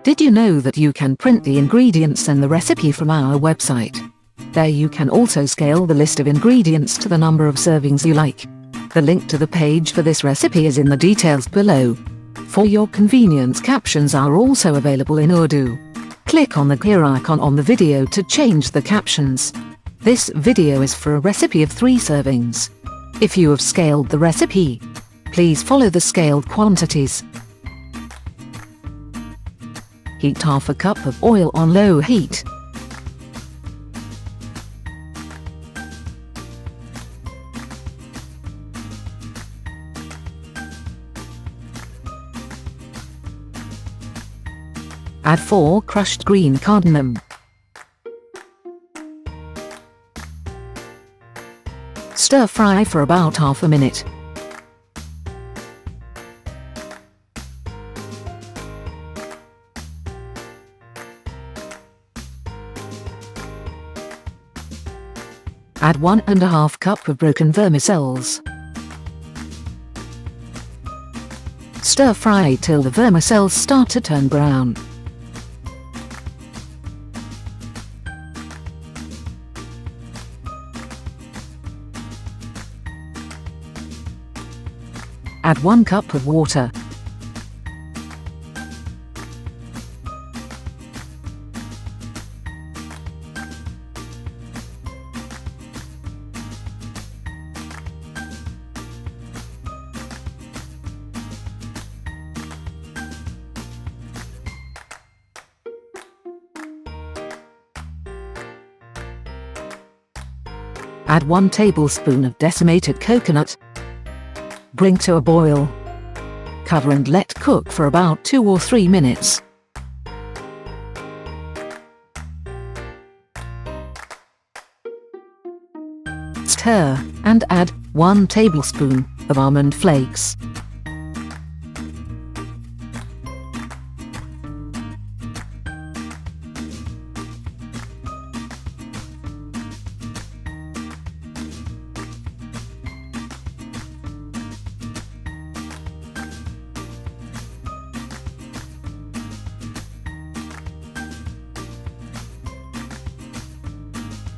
Did you know that you can print the ingredients and the recipe from our website? There you can also scale the list of ingredients to the number of servings you like. The link to the page for this recipe is in the details below. For your convenience, captions are also available in Urdu. Click on the gear icon on the video to change the captions. This video is for a recipe of 3 servings. If you have scaled the recipe, please follow the scaled quantities. Heat half a cup of oil on low heat. Add 4 crushed green cardamom. Stir fry for about half a minute. Add 1½ cup of broken vermicelli. Stir fry till the vermicelli start to turn brown. Add 1 cup of water. Add 1 tablespoon of decimated coconut. Bring to a boil. Cover and let cook for about 2 or 3 minutes. Stir, and add 1 tablespoon of almond flakes.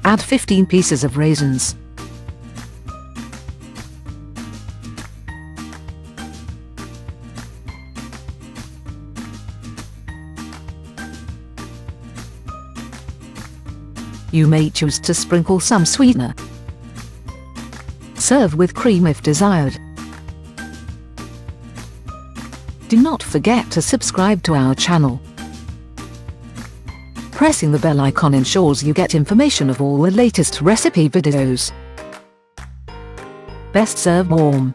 Add 15 pieces of raisins. You may choose to sprinkle some sweetener. Serve with cream if desired. Do not forget to subscribe to our channel. Pressing the bell icon ensures you get information of all the latest recipe videos. Best served warm.